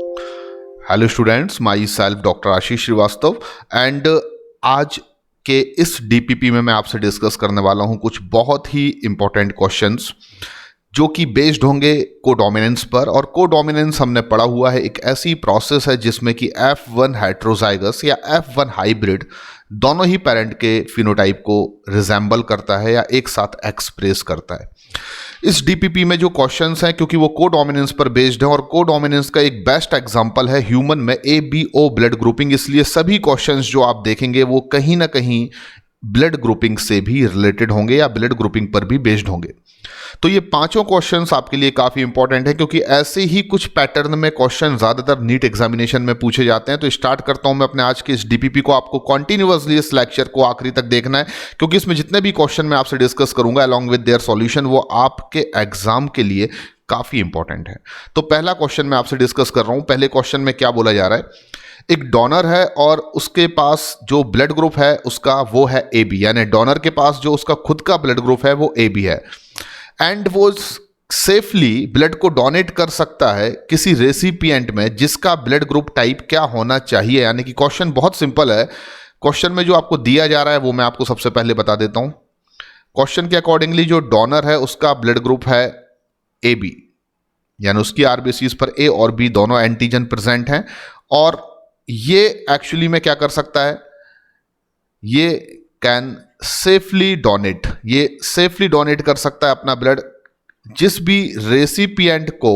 Hello students, myself doctor Ashish Shrivastava and आज के इस डीपीपी में मैं आपसे डिस्कस करने वाला हूं कुछ बहुत ही इंपॉर्टेंट क्वेश्चंस जो कि बेस्ड होंगे कोडोमिनेंस पर। और कोडोमिनेंस हमने पढ़ा हुआ है एक ऐसी प्रोसेस है जिसमें कि F1 हेट्रोजाइगस या F1 हाइब्रिड दोनों ही पेरेंट के फिनोटाइप को रिजेंबल करता है या एक साथ एक्सप्रेस करता है। इस डीपीपी में जो क्वेश्चंस हैं, क्योंकि वो कोडोमिनेंस पर बेस्ड है और कोडोमिनेंस का एक बेस्ट एग्जांपल है ह्यूमन में ABO ब्लड ग्रुपिंग, इसलिए सभी क्वेश्चंस जो आप देखेंगे वो कहीं ना कहीं ब्लड ग्रुपिंग से भी रिलेटेड होंगे या ब्लड ग्रुपिंग पर भी बेस्ड होंगे। तो ये पांचों क्वेश्चंस आपके लिए काफी इंपॉर्टेंट है, क्योंकि ऐसे ही कुछ पैटर्न में क्वेश्चन ज्यादातर नीट एग्जामिनेशन में पूछे जाते हैं। तो स्टार्ट करता हूं मैं अपने आज के इस डीपीपी को। आपको कॉन्टिन्यूअसली इस लेक्चर को आखिरी तक देखना है, क्योंकि इसमें जितने भी क्वेश्चन मैं आपसे डिस्कस करूंगा अलॉन्ग विद देयर सॉल्यूशन वो आपके एग्जाम के लिए काफी इंपॉर्टेंट है। तो पहला क्वेश्चन मैं आपसे डिस्कस कर रहा हूं। पहले क्वेश्चन में क्या बोला जा रहा है, एक डोनर है और उसके पास जो ब्लड ग्रुप है उसका वो है AB, यानी डोनर के पास जो उसका खुद का ब्लड ग्रुप है वो AB है एंड वो सेफली ब्लड को डोनेट कर सकता है किसी रेसिपिएंट में जिसका ब्लड ग्रुप टाइप क्या होना चाहिए। यानी कि क्वेश्चन बहुत सिंपल है। क्वेश्चन में जो आपको दिया जा रहा है वो मैं आपको सबसे पहले बता देता हूं। क्वेश्चन के अकॉर्डिंगली जो डोनर है उसका ब्लड ग्रुप है AB, यानी उसकी आरबीसीज पर A और B दोनों एंटीजन प्रेजेंट हैं और ये एक्चुअली में क्या कर सकता है, ये कैन सेफली डोनेट, ये सेफली डोनेट कर सकता है अपना ब्लड जिस भी रेसिपिएंट को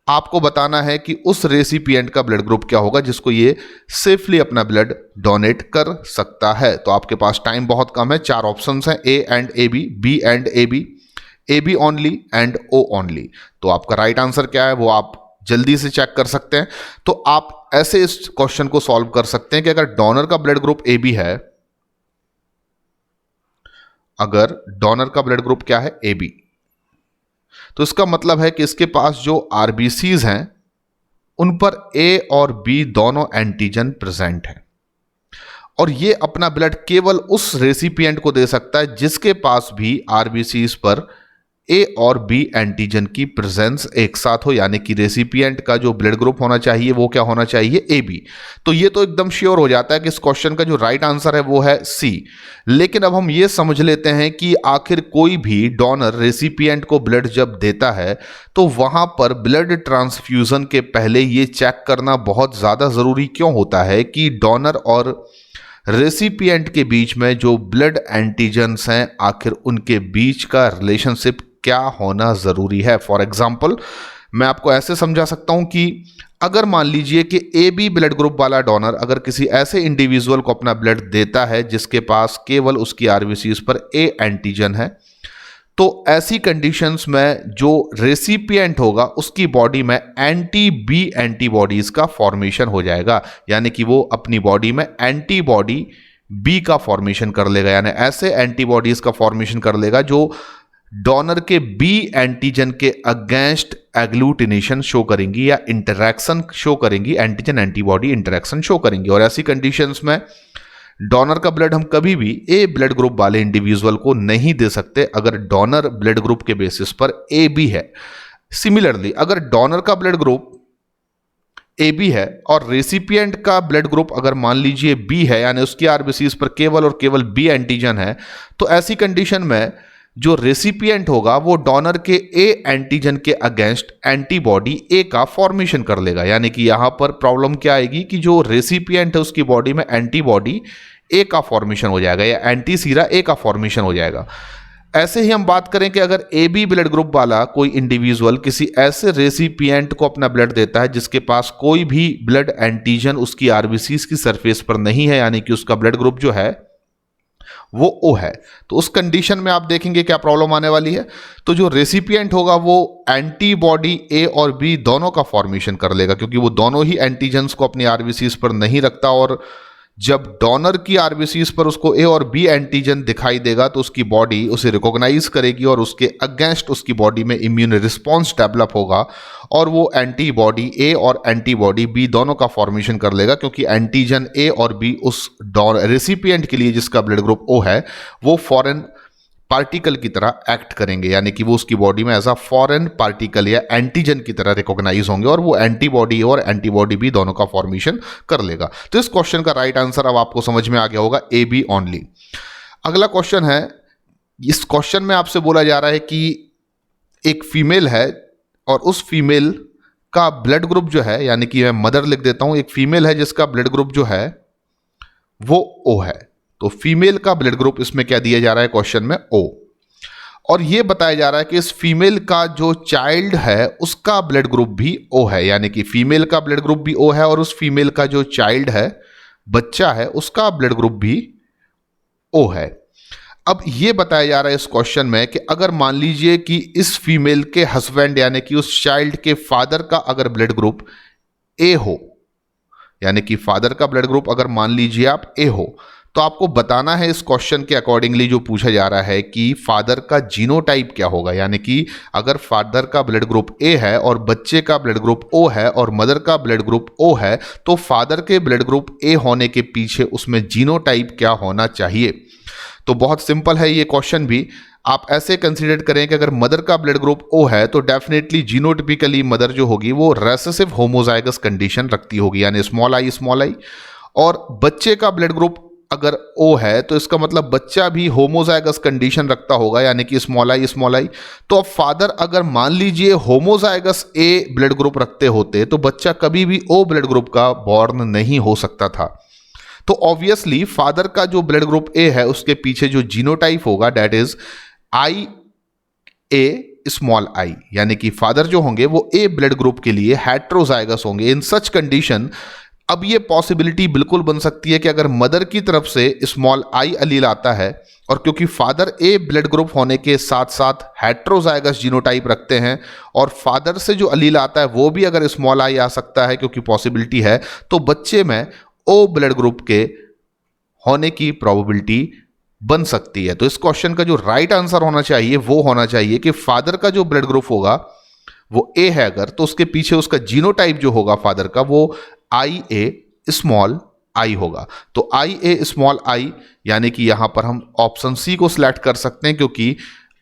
आपको बताना है कि उस रेसिपिएंट का ब्लड ग्रुप क्या होगा जिसको ये सेफली अपना ब्लड डोनेट कर सकता है। तो आपके पास टाइम बहुत कम है, 4 ऑप्शंस हैं, A and AB, B and AB, AB only and O only. तो आपका राइट आंसर क्या है वो आप जल्दी से चेक कर सकते हैं। तो आप ऐसे इस क्वेश्चन को सॉल्व कर सकते हैं कि अगर डोनर का ब्लड ग्रुप AB है, अगर डोनर का ब्लड ग्रुप क्या है AB, तो इसका मतलब है कि इसके पास जो आरबीसीज हैं उन पर A और B दोनों एंटीजन प्रेजेंट है और ये अपना ब्लड केवल उस रेसिपिएंट को दे सकता है जिसके पास भी आरबीसीज पर A और B एंटीजन की प्रेजेंस एक साथ हो, यानी कि रेसिपिएंट का जो ब्लड ग्रुप होना चाहिए वो क्या होना चाहिए AB। तो ये तो एकदम श्योर हो जाता है कि इस क्वेश्चन का जो राइट आंसर है वो है C। लेकिन अब हम ये समझ लेते हैं कि आखिर कोई भी डोनर रेसिपिएंट को ब्लड जब देता है तो वहां पर ब्लड ट्रांसफ्यूजन के पहले ये चेक करना बहुत ज्यादा जरूरी क्यों होता है कि डोनर और रेसिपिएंट के बीच में जो ब्लड एंटीजन्स हैं आखिर उनके बीच का रिलेशनशिप क्या होना जरूरी है। फॉर एग्जाम्पल मैं आपको ऐसे समझा सकता हूं कि अगर मान लीजिए कि AB ब्लड ग्रुप वाला डोनर अगर किसी ऐसे इंडिविजुअल को अपना ब्लड देता है जिसके पास केवल उसकी आरबीसीज पर A एंटीजन है, तो ऐसी कंडीशंस में जो रेसिपिएंट होगा उसकी बॉडी में एंटी-B एंटीबॉडीज का फॉर्मेशन हो जाएगा, यानी कि वो अपनी बॉडी में एंटीबॉडी B का फॉर्मेशन कर लेगा, यानी ऐसे एंटीबॉडीज का फॉर्मेशन कर लेगा जो डोनर के B एंटीजन के अगेंस्ट एग्लूटिनेशन शो करेंगी या इंटरैक्शन शो करेंगी, एंटीजन एंटीबॉडी इंटरैक्शन शो करेंगी। और ऐसी कंडीशंस में डोनर का ब्लड हम कभी भी A ब्लड ग्रुप वाले इंडिविजुअल को नहीं दे सकते अगर डोनर ब्लड ग्रुप के बेसिस पर AB है। सिमिलरली अगर डोनर का ब्लड ग्रुप AB है और रेसिपिएंट का ब्लड ग्रुप अगर मान लीजिए B है, यानी उसकी आरबीसीज पर केवल और केवल B एंटीजन है, तो ऐसी कंडीशन में जो रेसिपिएंट होगा वो डोनर के A एंटीजन के अगेंस्ट एंटीबॉडी A का फॉर्मेशन कर लेगा। यानी कि यहां पर प्रॉब्लम क्या आएगी कि जो रेसिपिएंट है उसकी बॉडी में एंटीबॉडी A का फॉर्मेशन हो जाएगा या एंटी सीरा A का फॉर्मेशन हो जाएगा। ऐसे ही हम बात करें कि अगर AB ब्लड ग्रुप वाला कोई इंडिविजुअल किसी ऐसे रेसिपिएंट को अपना ब्लड देता है जिसके पास कोई भी ब्लड एंटीजन उसकी आरबीसीज की सरफेस पर नहीं है, यानी कि उसका ब्लड ग्रुप जो है वो O है, तो उस कंडीशन में आप देखेंगे क्या प्रॉब्लम आने वाली है। तो जो रेसिपिएंट होगा वो एंटीबॉडी A और B दोनों का फॉर्मेशन कर लेगा, क्योंकि वो दोनों ही एंटीजन्स को अपनी आरबीसीज पर नहीं रखता और जब डोनर की आरबीसीज पर उसको A और B एंटीजन दिखाई देगा तो उसकी बॉडी उसे रिकॉग्नाइज करेगी और उसके अगेंस्ट उसकी बॉडी में इम्यून रिस्पॉन्स डेवलप होगा और वो एंटीबॉडी A और एंटीबॉडी B दोनों का फॉर्मेशन कर लेगा, क्योंकि एंटीजन A और B उस रेसिपिएंट के लिए जिसका ब्लड ग्रुप O है वो फॉरेन पार्टिकल की तरह एक्ट करेंगे, यानी कि वो उसकी बॉडी में एज अ फॉरेन पार्टिकल या एंटीजन की तरह रिकॉग्नाइज होंगे और वो एंटीबॉडी और एंटीबॉडी भी दोनों का फॉर्मेशन कर लेगा। तो इस क्वेश्चन का राइट आंसर अब आपको समझ में आ गया होगा, ए बी ओनली। अगला क्वेश्चन है, इस क्वेश्चन में आपसे बोला जा रहा है कि एक फीमेल है और उस फीमेल का ब्लड ग्रुप जो है, यानी कि मैं मदर लिख देता हूं, एक फीमेल है जिसका ब्लड ग्रुप जो है वो ओ है। तो फीमेल का ब्लड ग्रुप इसमें क्या दिया जा रहा है क्वेश्चन में, ओ। और यह बताया जा रहा है कि इस फीमेल का जो चाइल्ड है उसका ब्लड ग्रुप भी ओ है, यानी कि फीमेल का ब्लड ग्रुप भी ओ है और उस फीमेल का जो चाइल्ड है, बच्चा है, उसका ब्लड ग्रुप भी ओ है। अब यह बताया जा रहा है इस क्वेश्चन में कि अगर मान लीजिए कि इस फीमेल के हस्बैंड यानी कि उस चाइल्ड के फादर का अगर ब्लड ग्रुप ए हो, यानी कि फादर का ब्लड ग्रुप अगर मान लीजिए आप ए हो, तो आपको बताना है इस क्वेश्चन के अकॉर्डिंगली जो पूछा जा रहा है कि फादर का जीनोटाइप क्या होगा। यानी कि अगर फादर का ब्लड ग्रुप ए है और बच्चे का ब्लड ग्रुप ओ है और मदर का ब्लड ग्रुप ओ है, तो फादर के ब्लड ग्रुप ए होने के पीछे उसमें जीनोटाइप क्या होना चाहिए। तो बहुत सिंपल है ये क्वेश्चन भी। आप ऐसे कंसीडर करें कि अगर मदर का ब्लड ग्रुप ओ है तो डेफिनेटली जीनोटिपिकली मदर जो होगी वो रेसेसिव होमोजाइगस कंडीशन रखती होगी, यानी स्मॉल आई। और बच्चे का ब्लड ग्रुप अगर ओ है तो इसका मतलब बच्चा भी होमोजाइगस कंडीशन रखता होगा, यानी कि स्मॉल आई। तो अब फादर अगर मान लीजिए होमोजाइगस ए ब्लड ग्रुप रखते होते तो बच्चा कभी भी ओ ब्लड ग्रुप का बॉर्न नहीं हो सकता था। तो ऑब्वियसली फादर का जो ब्लड ग्रुप ए है उसके पीछे जो जीनोटाइप होगा that is I A small I, यानी कि फादर जो होंगे वो ए ब्लड ग्रुप के लिए हेट्रोजाइगस होंगे। इन सच कंडीशन अब ये पॉसिबिलिटी बिल्कुल बन सकती है कि अगर मदर की तरफ से स्मॉल आई अलील आता है और क्योंकि फादर ए ब्लड ग्रुप होने के साथ साथ हेट्रोजाइगस जीनोटाइप रखते हैं और फादर से जो अलील आता है वो भी अगर स्मॉल आई आ सकता है क्योंकि पॉसिबिलिटी है, तो बच्चे में ओ ब्लड ग्रुप के होने की प्रोबेबिलिटी बन सकती है। तो इस क्वेश्चन का जो राइट आंसर होना चाहिए वो होना चाहिए कि फादर का जो ब्लड ग्रुप होगा वो ए है अगर, तो उसके पीछे उसका जीनोटाइप जो होगा फादर का वो आई ए स्मॉल आई होगा। तो आई ए स्मॉल आई, यानी कि यहां पर हम ऑप्शन सी को सिलेक्ट कर सकते हैं क्योंकि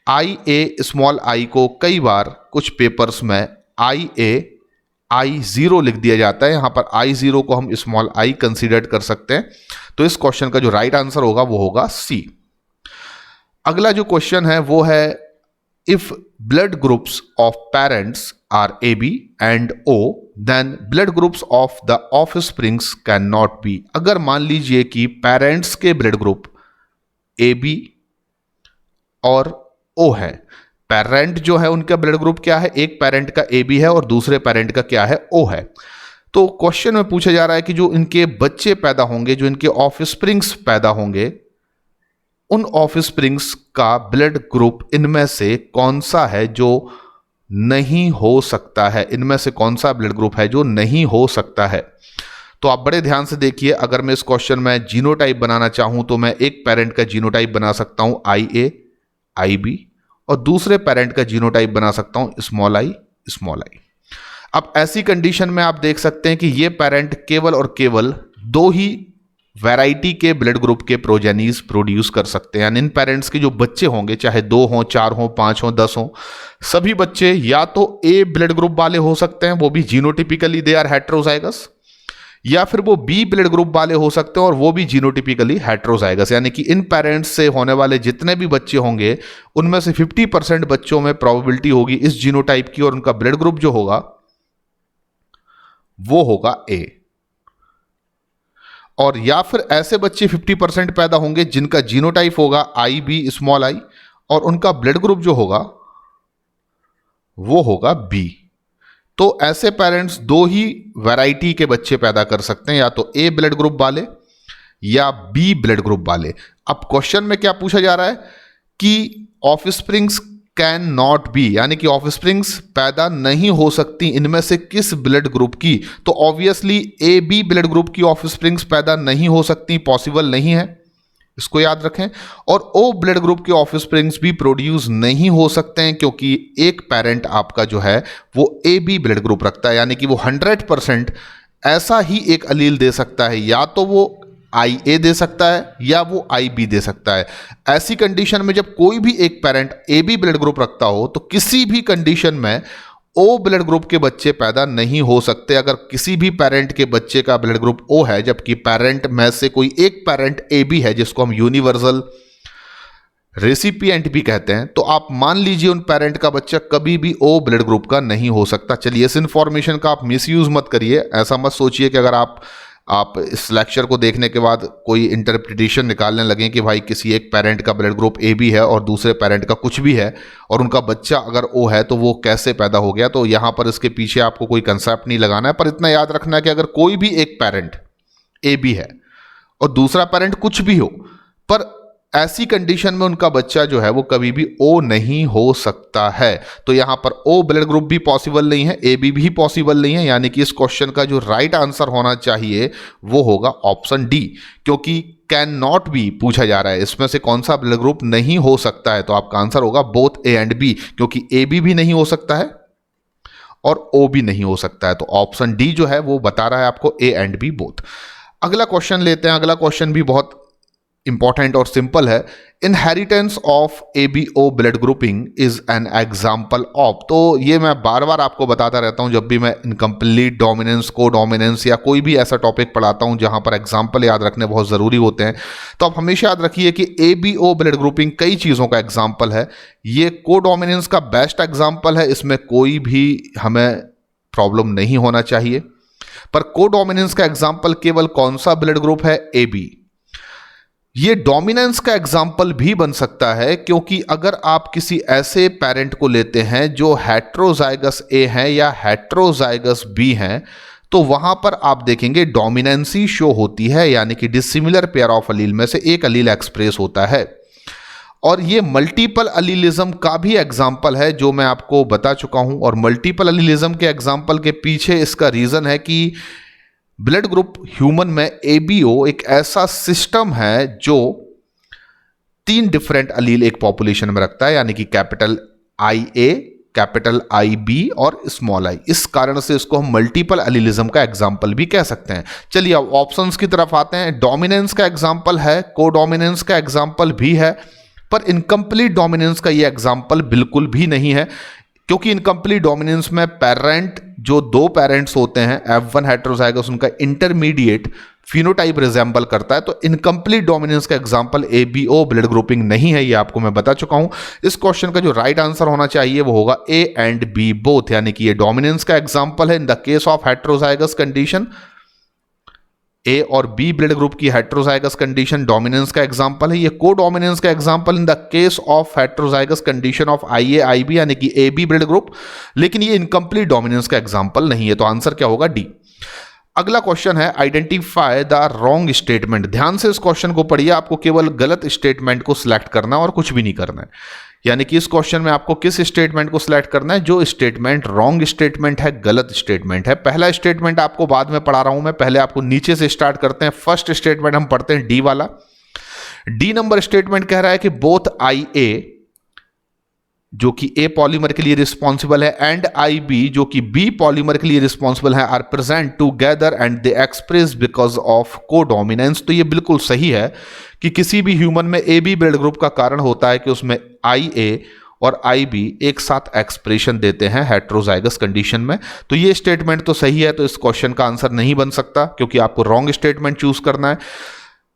आई ए स्मॉल आई को कई बार कुछ पेपर्स में आई जीरो लिख दिया जाता है, यहां पर आई जीरो को हम स्मॉल आई कंसीडर कर सकते हैं। तो इस क्वेश्चन का जो राइट आंसर होगा वो होगा सी। अगला जो क्वेश्चन है वो है, if blood groups of parents are A B and O then blood groups of the offsprings can not be. अगर मान लीजिए कि पेरेंट्स के ब्लड ग्रुप ए बी और ओ है, पेरेंट जो है उनका ब्लड ग्रुप क्या है, एक पेरेंट का ए बी है और दूसरे पेरेंट का क्या है, ओ है। तो क्वेश्चन में पूछा जा रहा है कि जो इनके बच्चे पैदा होंगे, जो इनके ऑफस्प्रिंग्स पैदा होंगे, उन ऑफस्प्रिंग्स का ब्लड ग्रुप इनमें से कौन सा है जो नहीं हो सकता है, इनमें से कौन सा ब्लड ग्रुप है जो नहीं हो सकता है। तो आप बड़े ध्यान से देखिए, अगर मैं इस क्वेश्चन में जीनोटाइप बनाना चाहूं तो मैं एक पेरेंट का जीनोटाइप बना सकता हूं आई ए आई बी और दूसरे पेरेंट का जीनोटाइप बना सकता हूं स्मॉल आई। अब ऐसी कंडीशन में आप देख सकते हैं कि ये पेरेंट केवल और केवल दो ही वैरायटी के ब्लड ग्रुप के प्रोजेनीज प्रोड्यूस कर सकते हैं। यानी इन पेरेंट्स के जो बच्चे होंगे, चाहे 2 हों, 4 हों, 5 हों, 10 हों, सभी बच्चे या तो ए ब्लड ग्रुप वाले हो सकते हैं, वो भी जीनोटिपिकली दे आर हेट्रोजाइगस, या फिर वो बी ब्लड ग्रुप वाले हो सकते हैं और वो भी जीनोटिपिकली हेट्रोजाइगस। यानी कि इन पेरेंट्स से होने वाले जितने भी बच्चे होंगे उनमें से 50% बच्चों में प्रोबेबिलिटी होगी इस जीनोटाइप की और उनका ब्लड ग्रुप जो होगा वो होगा ए। और या फिर ऐसे बच्चे 50% पैदा होंगे जिनका जीनोटाइप होगा आई बी स्मॉल आई और उनका ब्लड ग्रुप जो होगा वो होगा बी। तो ऐसे पेरेंट्स दो ही वैरायटी के बच्चे पैदा कर सकते हैं, या तो ए ब्लड ग्रुप वाले या बी ब्लड ग्रुप वाले। अब क्वेश्चन में क्या पूछा जा रहा है कि ऑफस्प्रिंग्स कैन नॉट बी, यानी कि ऑफस्प्रिंग्स पैदा नहीं हो सकती इनमें से किस ब्लड ग्रुप की। तो obviously A B blood group की ऑफस्प्रिंग्स पैदा नहीं हो सकती, पॉसिबल नहीं है, इसको याद रखें। और ओ ब्लड ग्रुप के ऑफस्प्रिंग्स भी प्रोड्यूस नहीं हो सकते हैं क्योंकि एक पेरेंट आपका जो है वो ए बी ब्लड ग्रुप रखता है, यानी कि वो 100% ऐसा ही एक अलील दे सकता है, या तो वो IA दे सकता है या वो IB दे सकता है। ऐसी कंडीशन में जब कोई भी एक पेरेंट AB ब्लड ग्रुप रखता हो तो किसी भी कंडीशन में O ब्लड ग्रुप के बच्चे पैदा नहीं हो सकते। अगर किसी भी पेरेंट के बच्चे का ब्लड ग्रुप O है जबकि पेरेंट में से कोई एक पेरेंट AB है जिसको हम यूनिवर्सल रेसिपिएंट भी कहते हैं, तो आप मान लीजिए उन पेरेंट का बच्चा कभी भी O ब्लड ग्रुप का नहीं हो सकता। चलिए, इस इंफॉर्मेशन का आप मिसयूज मत करिए। ऐसा मत सोचिए कि अगर आप इस लेक्चर को देखने के बाद कोई इंटरप्रिटेशन निकालने लगें कि भाई किसी एक पेरेंट का ब्लड ग्रुप AB है और दूसरे पेरेंट का कुछ भी है और उनका बच्चा अगर O है तो वो कैसे पैदा हो गया। तो यहाँ पर इसके पीछे आपको कोई कंसेप्ट नहीं लगाना है, पर इतना याद रखना है कि अगर कोई भी एक पेरेंट AB है और दूसरा पेरेंट कुछ भी हो, पर ऐसी कंडीशन में उनका बच्चा जो है वो कभी भी O नहीं हो सकता है। तो यहां पर O ब्लड ग्रुप भी पॉसिबल नहीं है, AB भी पॉसिबल नहीं है, यानी कि इस क्वेश्चन का जो राइट आंसर होना चाहिए वो होगा ऑप्शन डी, क्योंकि कैन नॉट बी पूछा जा रहा है, इसमें से कौन सा ब्लड ग्रुप नहीं हो सकता है। तो आपका आंसर होगा बोथ A एंड B, क्योंकि AB भी नहीं हो सकता है और O भी नहीं हो सकता है। तो ऑप्शन डी जो है वो बता रहा है आपको A एंड B बोथ। अगला क्वेश्चन लेते हैं। अगला क्वेश्चन भी बहुत इंपॉर्टेंट और सिंपल है। Inheritance of ABO blood grouping is an example of. तो ये मैं बार बार आपको बताता रहता हूं जब भी मैं इनकम्प्लीट डोमिनेंस, को डोमिनेंस या कोई भी ऐसा टॉपिक पढ़ाता हूं जहां पर एग्जाम्पल याद रखने बहुत ज़रूरी होते हैं। तो आप हमेशा याद रखिए कि ABO ब्लड ग्रुपिंग कई चीज़ों का एग्जाम्पल है। ये को डोमिनेंस का बेस्ट एग्जाम्पल है, इसमें कोई भी हमें प्रॉब्लम नहीं होना चाहिए। पर को डोमिनेंस का एग्जाम्पल केवल कौन सा ब्लड ग्रुप है? AB। ये डोमिनेंस का एग्जाम्पल भी बन सकता है, क्योंकि अगर आप किसी ऐसे पेरेंट को लेते हैं जो हेट्रोजाइगस A है या हेट्रोजाइगस B है, तो वहां पर आप देखेंगे डोमिनेंसी शो होती है, यानी कि डिसिमिलर पेयर ऑफ अलील में से एक अलील एक्सप्रेस होता है। और ये मल्टीपल अलीलिज्म का भी एग्जाम्पल है जो मैं आपको बता चुका हूं। और मल्टीपल अलीलिज्म के एग्जाम्पल के पीछे इसका रीजन है कि ब्लड ग्रुप ह्यूमन में ABO एक ऐसा सिस्टम है जो 3 डिफरेंट अलील एक पॉपुलेशन में रखता है, यानी कि कैपिटल IA, कैपिटल IB और स्मॉल i। इस कारण से इसको हम मल्टीपल अलीलिज्म का एग्जाम्पल भी कह सकते हैं। चलिए अब ऑप्शंस की तरफ आते हैं। डोमिनेंस का एग्जाम्पल है, कोडोमिनेंस का एग्जाम्पल भी है, पर इनकम्प्लीट डोमिनेंस का ये एग्जाम्पल बिल्कुल भी नहीं है, क्योंकि इनकम्प्लीट डोमिनेंस में पेरेंट जो 2 पेरेंट्स होते हैं F1 हेट्रोजाइगस, उनका इंटरमीडिएट फिनोटाइप रिजेंबल करता है। तो इनकम्प्लीट डोमिनेंस का एग्जांपल ABO ब्लड ग्रुपिंग नहीं है, ये आपको मैं बता चुका हूं। इस क्वेश्चन का जो राइट आंसर होना चाहिए वो होगा A एंड B बोथ, यानी कि ये डोमिनेंस का एग्जांपल है in the case of heterozygous condition. A और B ब्लड ग्रुप की हेट्रोजाइगस कंडीशन डोमिनेंस का एग्जांपल है। ये को डोमिनेंस का example in the case of heterozygous condition of IA IB, यानी कि AB ब्लड ग्रुप, लेकिन ये इनकम्प्लीट डोमिनेंस का एग्जांपल नहीं है। तो आंसर क्या होगा? डी। अगला क्वेश्चन है आइडेंटिफाई द रॉन्ग स्टेटमेंट। ध्यान से इस क्वेश्चन को पढ़िए, आपको केवल गलत स्टेटमेंट को सिलेक्ट करना और कुछ भी नहीं करना है। यानी कि इस क्वेश्चन में आपको किस स्टेटमेंट को सिलेक्ट करना है? जो स्टेटमेंट रॉन्ग स्टेटमेंट है, गलत स्टेटमेंट है। पहला स्टेटमेंट आपको बाद में पढ़ा रहा हूं मैं, पहले आपको नीचे से स्टार्ट करते हैं। फर्स्ट स्टेटमेंट हम पढ़ते हैं डी वाला। डी नंबर स्टेटमेंट कह रहा है कि बोथ IA जो कि A पॉलीमर के लिए रिस्पॉन्सिबल है एंड IB जो कि B पॉलीमर के लिए रिस्पॉन्सिबल है are present together and they express because of codominance. तो ये बिल्कुल सही है कि किसी भी ह्यूमन में AB ब्लड ग्रुप का कारण होता है कि उसमें IA और IB एक साथ एक्सप्रेशन देते हैं हेट्रोजाइगस कंडीशन में। तो ये स्टेटमेंट तो सही है, तो इस क्वेश्चन का आंसर नहीं बन सकता क्योंकि आपको रॉन्ग स्टेटमेंट चूज करना है।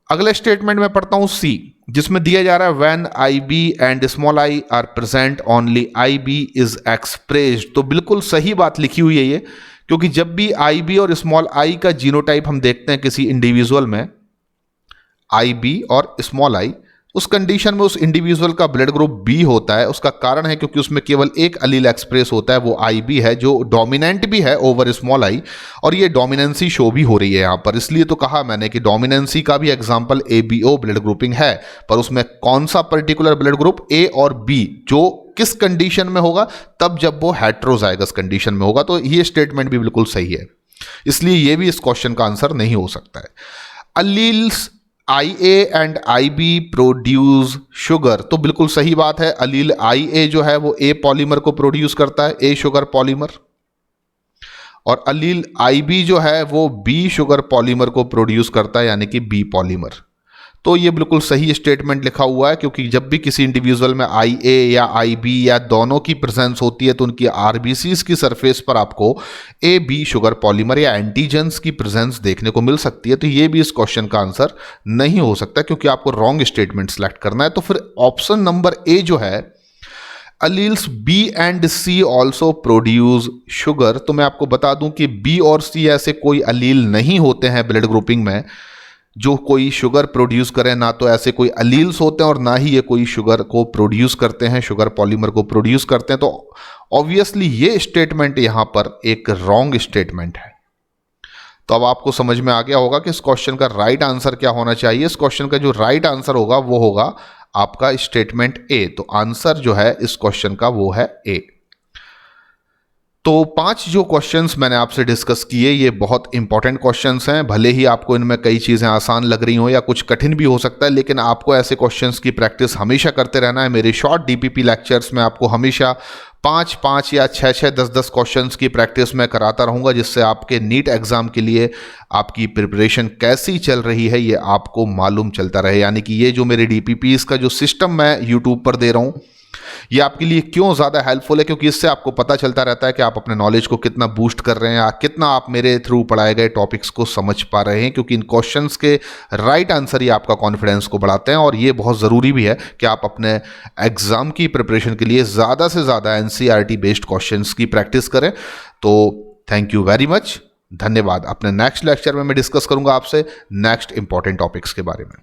अगले स्टेटमेंट में पढ़ता हूं C, जिसमें दिया जा रहा है when IB and small i are present only IB is expressed. तो बिल्कुल सही बात लिखी हुई है ये, क्योंकि जब भी IB और स्मॉल i का जीनोटाइप हम देखते हैं किसी इंडिविजुअल में, IB और स्मॉल i, उस कंडीशन में उस इंडिविजुअल का ब्लड ग्रुप B होता है। उसका कारण है क्योंकि उसमें केवल एक अलील एक्सप्रेस होता है, वो IB है, जो डोमिनेंट भी है ओवर स्मॉल i, और ये डोमिनेंसी शो भी हो रही है यहाँ पर। इसलिए तो कहा मैंने कि डोमिनेंसी का भी एग्जांपल ABO ब्लड ग्रुपिंग है, पर उसमें कौन सा पर्टिकुलर ब्लड ग्रुप A और B जो किस कंडीशन में होगा? तब जब वो हेट्रोजाइगस कंडीशन में होगा। तो ये स्टेटमेंट भी बिल्कुल सही है, इसलिए ये भी इस क्वेश्चन का आंसर नहीं हो सकता है। Alleles IA and IB produce sugar. तो बिल्कुल सही बात है, अलील IA जो है वो A पॉलीमर को प्रोड्यूस करता है, A शुगर पॉलीमर। और अलील IB जो है वो बी शुगर पॉलीमर को प्रोड्यूस करता है, यानी कि बी पॉलीमर। तो ये बिल्कुल सही स्टेटमेंट लिखा हुआ है, क्योंकि जब भी किसी इंडिविजुअल में IA या IB या दोनों की प्रेजेंस होती है तो उनकी RBCs की सरफेस पर आपको AB शुगर पॉलीमर या एंटीजेंस की प्रेजेंस देखने को मिल सकती है। तो ये भी इस क्वेश्चन का आंसर नहीं हो सकता, क्योंकि आपको रॉन्ग स्टेटमेंट सेलेक्ट करना है। तो फिर ऑप्शन नंबर ए जो है, alleles B and C also produce sugar, तो मैं आपको बता दूं कि B और C ऐसे कोई अलील नहीं होते हैं ब्लड ग्रुपिंग में जो कोई शुगर प्रोड्यूस करें। ना तो ऐसे कोई अलील्स होते हैं और ना ही ये कोई शुगर को प्रोड्यूस करते हैं, शुगर पॉलीमर को प्रोड्यूस करते हैं। तो ऑब्वियसली ये स्टेटमेंट यहां पर एक रॉन्ग स्टेटमेंट है। तो अब आपको समझ में आ गया होगा कि इस क्वेश्चन का राइट आंसर क्या होना चाहिए। इस क्वेश्चन का जो राइट आंसर होगा वो होगा आपका स्टेटमेंट ए। तो आंसर जो है इस क्वेश्चन का वो है ए। तो 5 जो क्वेश्चंस मैंने आपसे डिस्कस किए ये बहुत इंपॉर्टेंट क्वेश्चंस हैं। भले ही आपको इनमें कई चीज़ें आसान लग रही हो या कुछ कठिन भी हो सकता है, लेकिन आपको ऐसे क्वेश्चंस की प्रैक्टिस हमेशा करते रहना है। मेरे शॉर्ट DPP लेक्चर्स में आपको हमेशा 5-5 या 6-6, 10-10 क्वेश्चंस की प्रैक्टिस मैं कराता रहूँगा, जिससे आपके नीट एग्ज़ाम के लिए आपकी प्रिपरेशन कैसी चल रही है ये आपको मालूम चलता रहे। यानी कि ये जो मेरे DPPs का जो सिस्टम मैं यूट्यूब पर दे रहा हूँ ये आपके लिए क्यों ज़्यादा हेल्पफुल है, क्योंकि इससे आपको पता चलता रहता है कि आप अपने नॉलेज को कितना बूस्ट कर रहे हैं या कितना आप मेरे थ्रू पढ़ाए गए टॉपिक्स को समझ पा रहे हैं। क्योंकि इन क्वेश्चंस के राइट आंसर ही आपका कॉन्फिडेंस को बढ़ाते हैं, और ये बहुत ज़रूरी भी है कि आप अपने एग्ज़ाम की प्रिपरेशन के लिए ज़्यादा से ज़्यादा NCERT बेस्ड क्वेश्चंस की प्रैक्टिस करें। तो थैंक यू वेरी मच, धन्यवाद। अपने नेक्स्ट लेक्चर में मैं डिस्कस करूंगा आपसे नेक्स्ट इंपॉर्टेंट टॉपिक्स के बारे में।